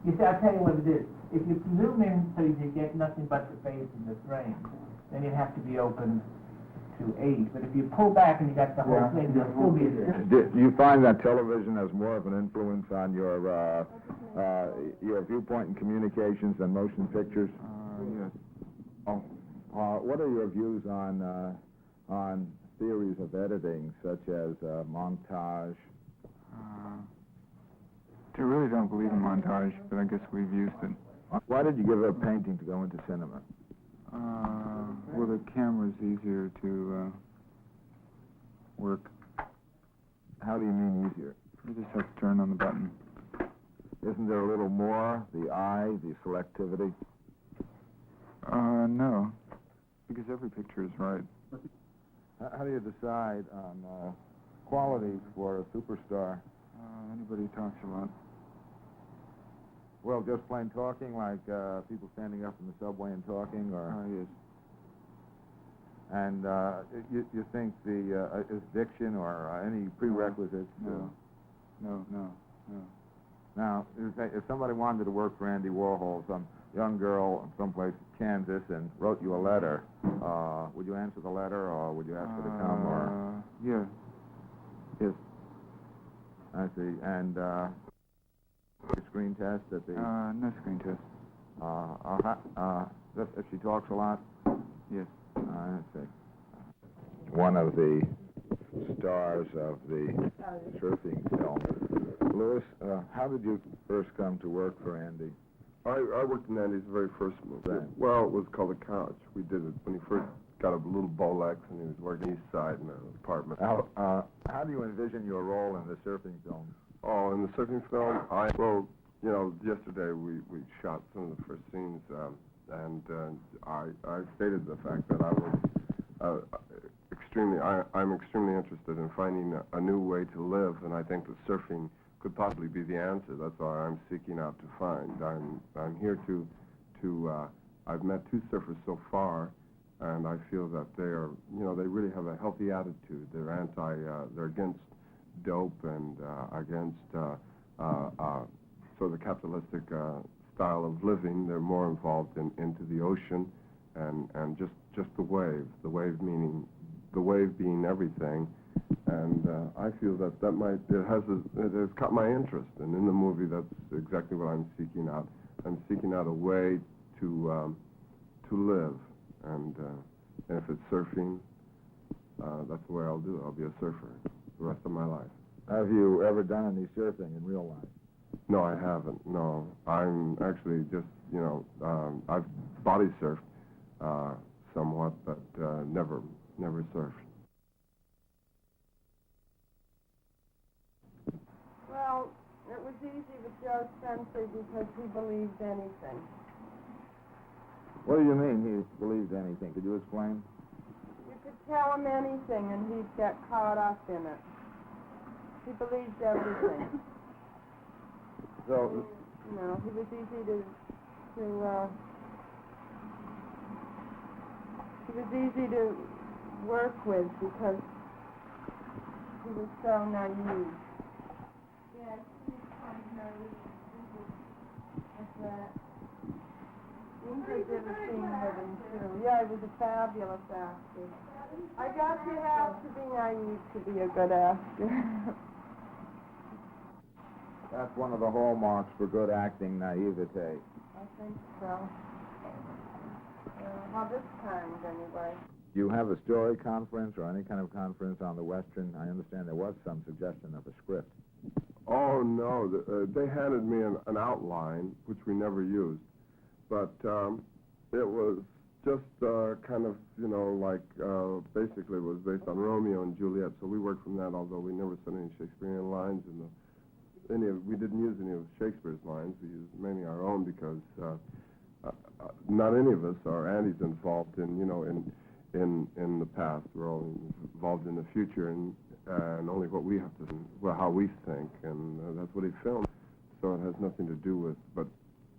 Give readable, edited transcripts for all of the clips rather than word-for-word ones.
You see, I'll tell you what it is. If you zoom in so you get nothing but the face in the frame, then you'd have to be open to 8. But if you pull back and you got the whole thing, there'll still be there. Do you find that television has more of an influence on your viewpoint and communications than motion pictures? Yes. What are your views on theories of editing, such as montage? I really don't believe in montage, but I guess we've used it. Why did you give up painting to go into cinema? Well, the camera's easier to work. How do you mean easier? You just have to turn on the button. Isn't there a little more? The eye, the selectivity? No, because every picture is right. How do you decide on qualities for a superstar? Anybody talks a lot. Well, just plain talking, like people standing up in the subway and talking, or? Yes. And you think is diction or any prerequisites? No. Now, if somebody wanted to work for Andy Warhol, some young girl someplace in Kansas, and wrote you a letter, would you answer the letter, or would you ask her to come, or? Yeah. Yes. I see. And screen test at the? No screen test. If she talks a lot? Yes. I see. One of the stars of the surfing film. Louis, how did you first come to work for Andy? I worked in Andy's very first movie. Right. Well, it was called The Couch. We did it when he first got a little Bolex, and he was working east side in an apartment. How do you envision your role in the surfing film? Oh, in the surfing film, yesterday we shot some of the first scenes, and I stated the fact that I was I'm extremely interested in finding a new way to live, and I think that surfing could possibly be the answer. That's what I'm seeking out to find. I'm here to I've met 2 surfers so far, and I feel that they are, they really have a healthy attitude. They're they're against dope and against sort of the capitalistic style of living. They're more involved into the ocean and just the wave meaning the wave being everything. And I feel that it has caught my interest, and in the movie that's exactly what I'm seeking out. I'm seeking out a way to live, and if it's surfing, that's the way I'll do it. I'll be a surfer the rest of my life. Have you ever done any surfing in real life? No, I haven't. No, I'm actually just I've body surfed somewhat, but never surfed. Well, it was easy with Joe Spencer because he believed anything. What do you mean he believed anything? Could you explain? You could tell him anything and he'd get caught up in it. He believed everything. So, he was easy to work with because he was so naive. Yes, he's kind of naive. Ingrid did a scene with him too. Yeah, he was a fabulous actor. I guess you have to be naive to be a good actor. that's one of the hallmarks for good acting, naivete. I think so. Well, this kind, anyway. Do you have a story conference or any kind of conference on the Western? I understand there was some suggestion of a script. Oh, no. They handed me an outline, which we never used. But it was just kind of, basically it was based on Romeo and Juliet. So we worked from that, although we never said any Shakespearean lines. We didn't use any of Shakespeare's lines. We used mainly our own because not any of us are Andy's involved in the past. We're all involved in the future, and only what we have to, how we think, and that's what he filmed. So it has nothing to do with, but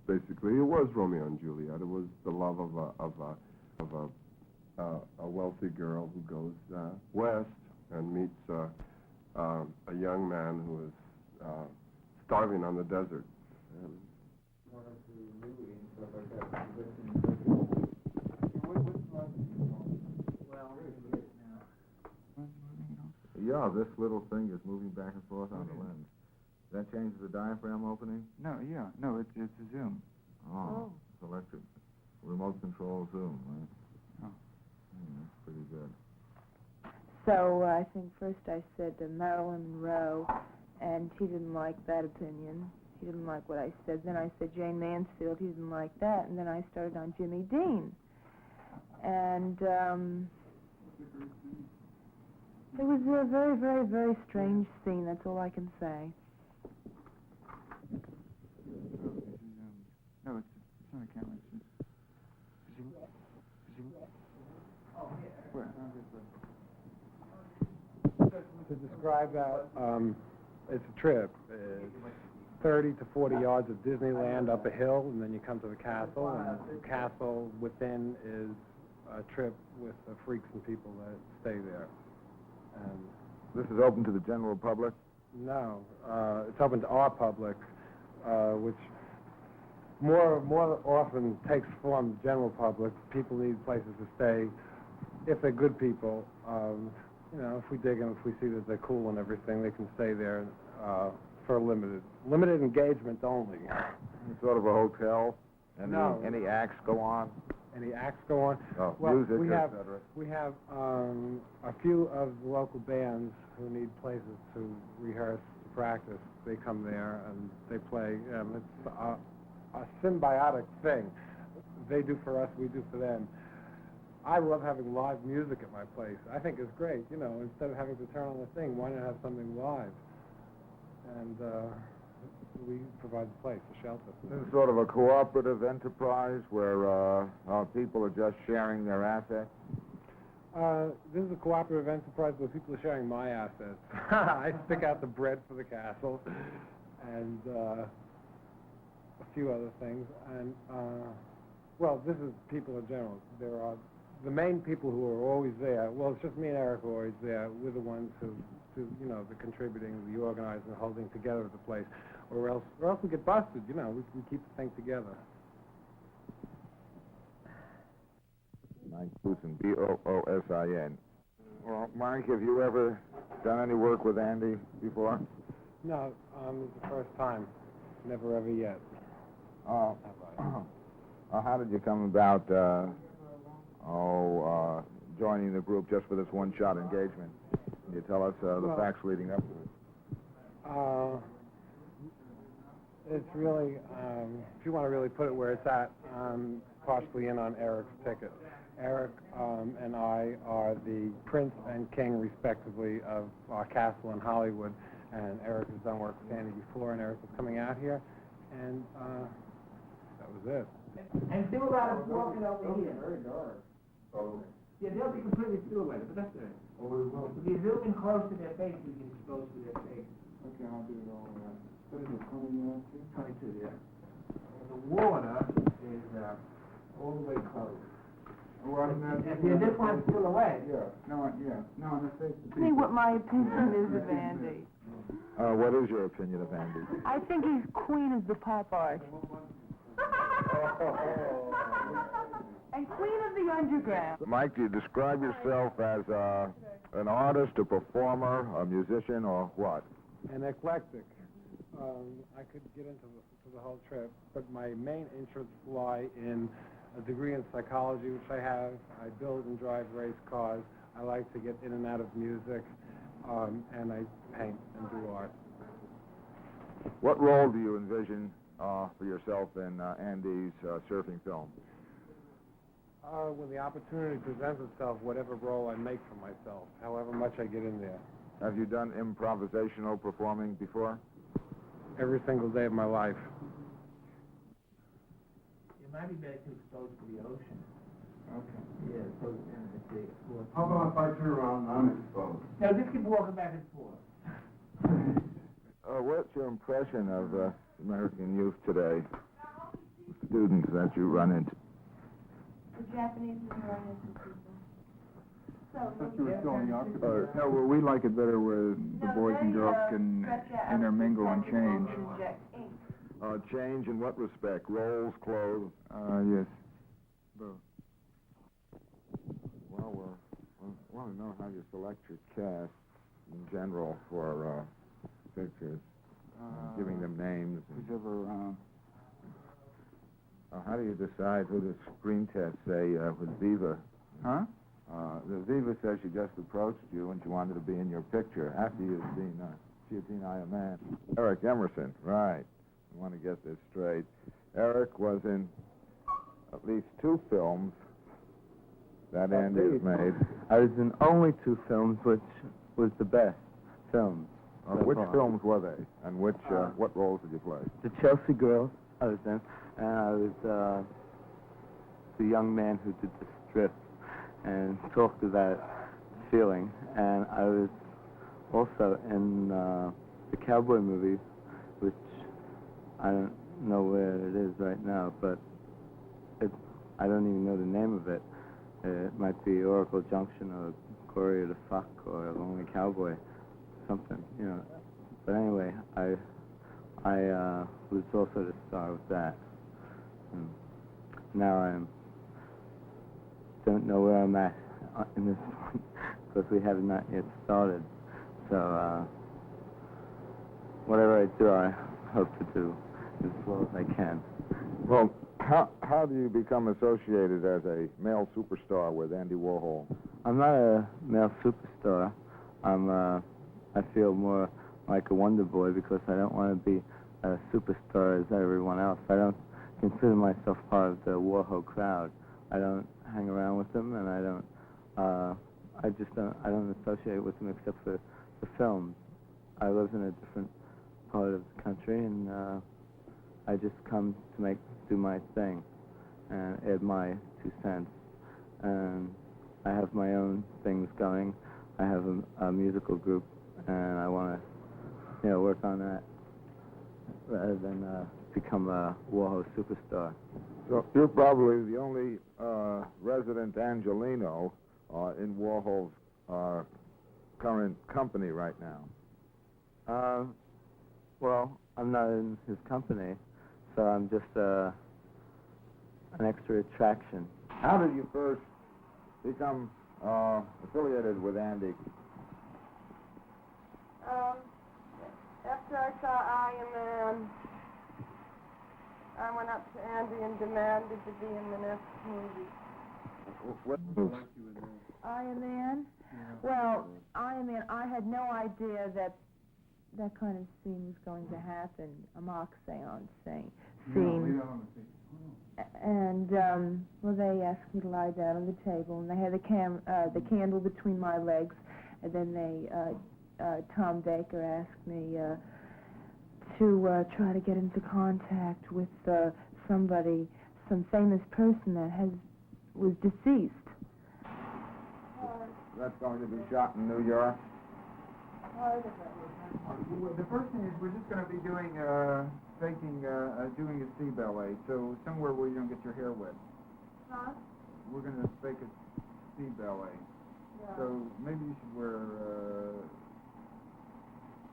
basically it was Romeo and Juliet. It was the love of a wealthy girl who goes west and meets a young man who is starving on the desert. Yeah, this little thing is moving back and forth on the lens. That changes the diaphragm opening? No, yeah, no, it's a zoom. Oh, it's electric. Remote control zoom, right? Oh. That's pretty good. So I think first I said Marilyn Monroe, and he didn't like that opinion. He didn't like what I said. Then I said Jane Mansfield. He didn't like that. And then I started on Jimmy Dean. And it was a very, very, very strange scene. That's all I can say. No, it's not a camera. It's zoom. Where? To describe that, it's a trip. It's 30 to 40 yards of Disneyland up a hill, and then you come to the castle, and the castle within is a trip with the freaks and people that stay there. And This is open to the general public? no, it's open to our public, which more often takes form the general public. People need places to stay if they're good people. You know, if we dig them, if we see that they're cool and everything, they can stay there for limited engagement only. Sort of a hotel? No. Any acts go on? Any acts go on? Oh, Well, music, we have etc. we have a few of the local bands who need places to rehearse, to practice. They come there and they play. It's a symbiotic thing. They do for us, we do for them. I love having live music at my place. I think it's great, you know, instead of having to turn on the thing, why not have something live? And we provide the place, the shelter. This is sort of a cooperative enterprise where people are just sharing their assets? This is a cooperative enterprise where people are sharing my assets. I stick out the bread for the castle and a few other things. And, well, this is people in general. There are the main people who are always there. Well, it's just me and Eric who are always there. We're the ones who you know, the contributing, the organizing, the holding together of the place. Or else we get busted, you know. We keep the thing together. Mike Boosin, B-O-O-S-I-N. Well, Mike, have you ever done any work with Andy before? No, it's the first time. Never ever yet. How did you come about, joining the group just for this one-shot engagement? Can you tell us the facts leading up to it? It's really, if you want to really put it where it's at, I'm partially in on Eric's ticket. Eric and I are the prince and king, respectively, of our castle in Hollywood. And Eric has done work with Andy before, and Eric was coming out here, and that was it. And still about us walking over here. Very dark. Oh. Yeah, they'll be completely silhouetted, but that's good. Oh, we will. If you zoom in close to their face, you can expose to their face. Okay, I'll do it all around. What is it, 20 minutes? 22, yeah. And the water is all the way closed. Oh, I'm not. Yeah, this one's silhouette. Yeah, no, let's face the Tell me what my opinion is of Andy. What is your opinion of Andy? I think he's queen of the pop art. And queen of the underground. Mike, do you describe yourself as an artist, a performer, a musician, or what? And eclectic. I could get into the whole trip, but my main interests lie in a degree in psychology, which I have. I build and drive race cars. I like to get in and out of music, and I paint and do art. What role do you envision for yourself in Andy's surfing film? When the opportunity presents itself, whatever role I make for myself, however much I get in there. Have you done improvisational performing before? Every single day of my life. It might be better to expose to the ocean. Okay. Yeah, so it's the force. How about if I turn around and I'm exposed? No, just keep walking back and forth. What's your impression of American youth today? Students that you run into? The Japanese is very interesting. Thought you were still in the opera. No, well, we like it better where the boys and girls can intermingle and change. change in what respect? Roles, clothes? Yes. Both. Well, we want to know how you select your cast in general for pictures, giving them names. Whichever, How do you decide who the screen test, say, with Viva? huh? The Viva says she just approached you and she wanted to be in your picture after she had seen I Am Man. Eric Emerson, right. I want to get this straight. Eric was in at least 2 films that Andy has made. I was in only 2 films, which was the best films. Which films were they? And which what roles did you play? The Chelsea Girls I was in, and I was the young man who did the strip and talked about feeling. And I was also in the cowboy movie, which I don't know where it is right now, but I don't even know the name of it. It might be Oracle Junction or Courier to Fuck or Lonely Cowboy, something, you know. But anyway, I was also the star of that. And now don't know where I'm at in this point because we have not yet started. So whatever I do, I hope to do as well as I can. Well, how do you become associated as a male superstar with Andy Warhol? I'm not a male superstar. I feel more like a wonder boy because I don't want to be a superstar as everyone else. I don't consider myself part of the Warhol crowd. I don't hang around with them, and I don't associate with them except for the films. I live in a different part of the country, and I just come to do my thing and add my 2 cents. And I have my own things going. I have a musical group, and I want to, work on that rather than become a Warhol superstar. So you're probably the only resident Angelino in Warhol's current company right now. Well, I'm not in his company, so I'm just an extra attraction. How did you first become affiliated with Andy? After I saw I Am Man, I went up to Andy and demanded to be in the next movie. What I Am Man? Well, I Am Man, I had no idea that kind of scene was going to happen, a mock seance scene. And, well, they asked me to lie down on the table, and they had the candle between my legs, and then Tom Baker asked me to try to get into contact with some famous person that was deceased. That's going to be shot in New York? The first thing is we're just going to be doing doing a sea ballet, so somewhere where you don't get your hair wet. Huh? We're going to fake a sea ballet. Yeah. So maybe you should wear,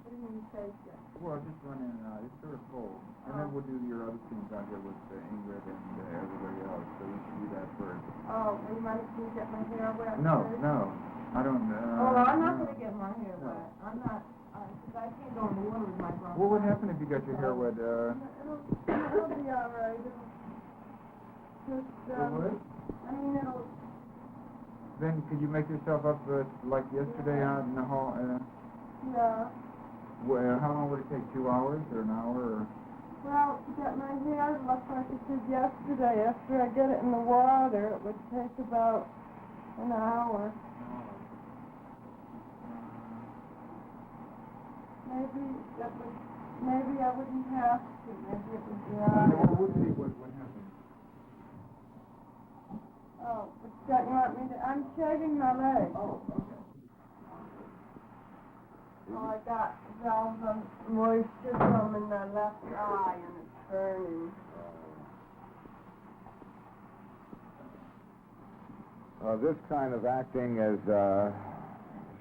What do you mean fake it? well, just run in and out. It's sort of cold. And then we'll do your other scenes out here with Ingrid and everybody else, so we should do that first. Oh, are you minding me get my hair wet? No, first? I don't, Oh, I'm not no. going to get my hair wet. I'm not, because I can't go in the water with my bronchitis. What would happen if you got your hair wet? It'll be all right. Just, it'll... Then could you make yourself up like yesterday out in the hall? Yeah. Well, how long would it take? 2 hours or an hour? Or? Well, to get my hair to look like it did yesterday, after I get it in the water, it would take about an hour. Maybe I wouldn't have to. Maybe it would dry. Well, we'll see what happens. Oh, but you want me to... I'm shaving my leg. Oh, okay. Oh, I got velvet moisture from in my left eye, and it's burning. This kind of acting is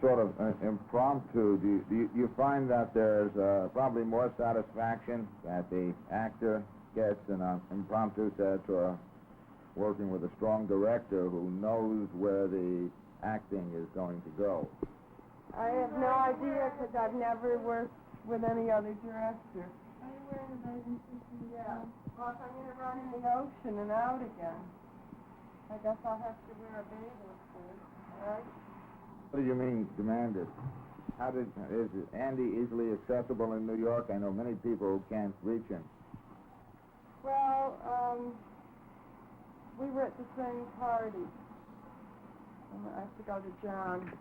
sort of impromptu, do you find that there's probably more satisfaction that the actor gets in an impromptu set or working with a strong director who knows where the acting is going to go? I have no idea because I've never worked with any other director. Are you wearing a bathing suit? Yeah. Well, if I'm going to run in the ocean and out again, I guess I'll have to wear a bathing suit, right? What do you mean, demanded? Is Andy easily accessible in New York? I know many people who can't reach him. Well, we were at the same party. I have to go to John.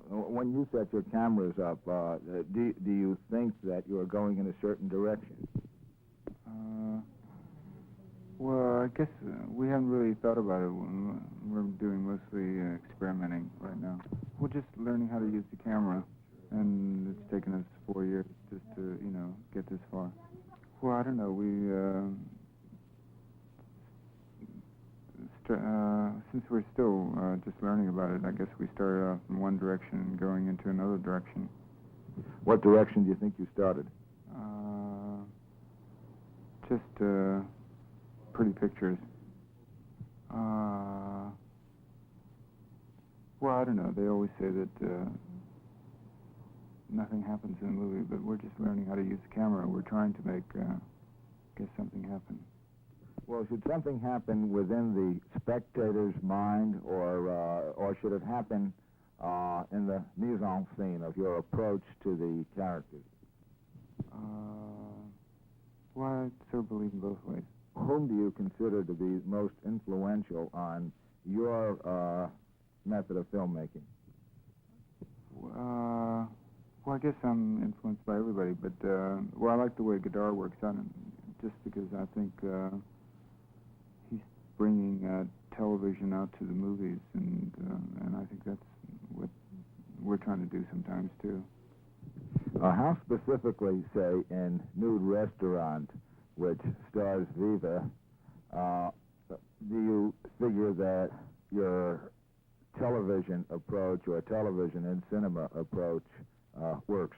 When you set your cameras up, do you think that you're going in a certain direction? Well, I guess we haven't really thought about it. We're doing mostly experimenting right now. We're just learning how to use the camera, and it's taken us 4 years just to, get this far. Well, I don't know. Since we're still just learning about it, I guess we started off in one direction and going into another direction. What direction do you think you started? Just pretty pictures. Well, I don't know. They always say that nothing happens in a movie, but we're just learning how to use the camera. We're trying to make, guess, something happen. Well, should something happen within the spectator's mind, or should it happen in the mise-en-scene of your approach to the characters? Well, I sort of believe in both ways. Whom do you consider to be most influential on your method of filmmaking? Well, I guess I'm influenced by everybody, but, I like the way Godard works on it, just because I think he's bringing television out to the movies, and I think that's what we're trying to do sometimes, too. How specifically, say, in Nude Restaurant, which stars Viva, do you figure that your television approach or television and cinema approach works?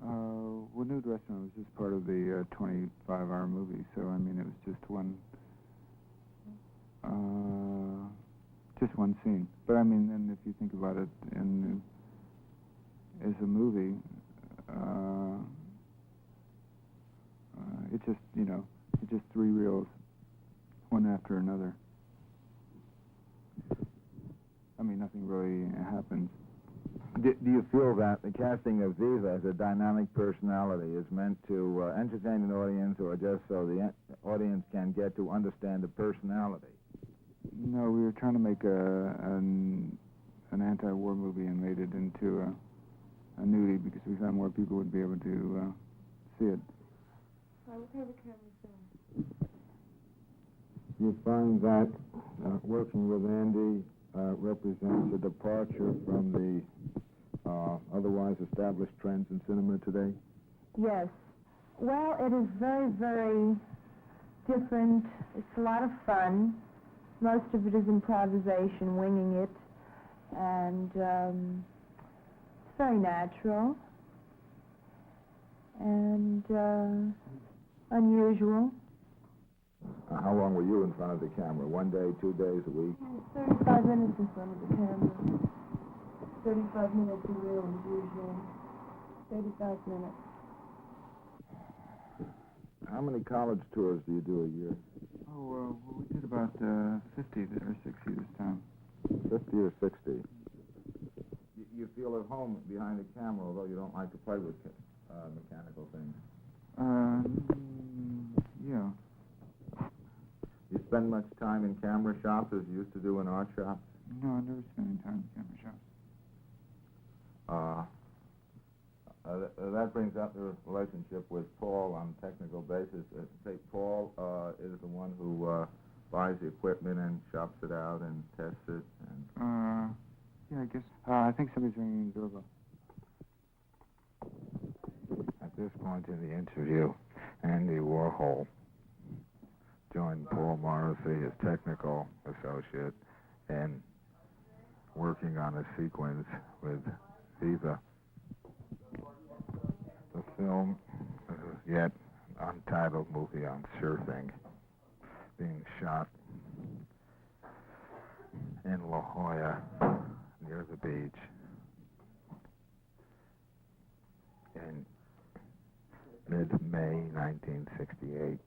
Well, Nude Restaurant was just part of the 25-hour movie, so, I mean, it was just one scene. But, I mean, and if you think about it as a movie, it's just, it's just 3 reels, one after another. I mean, nothing really happens. Do you feel that the casting of Viva as a dynamic personality is meant to entertain an audience, or just so the audience can get to understand the personality? No, we were trying to make an anti-war movie and made it into a nudie because we thought more people would be able to see it. What kind of camera is that? You find that working with Andy represents a departure from the otherwise established trends in cinema today? Yes. Well, it is very, very different. It's a lot of fun. Most of it is improvisation, winging it, and it's very natural and unusual. How long were you in front of the camera? 1 day, 2 days, a week? 35 minutes in front of the camera. 35 minutes a reel is usually 35 minutes. How many college tours do you do a year? Oh, we did about 50 or 60 this time. 50 or 60? You feel at home behind the camera, although you don't like to play with mechanical things. Yeah. You spend much time in camera shops as you used to do in art shops? No, I never spent any time in camera shops. That brings up the relationship with Paul on a technical basis. Say Paul is the one who buys the equipment and shops it out and tests it. And Yeah, I guess. I think somebody's ringing the doorbell. At this point in the interview, Andy Warhol joined Paul Morrissey, his technical associate, in working on a sequence with Viva. The film is yet an untitled movie on surfing, being shot in La Jolla, near the beach, in mid-May 1968.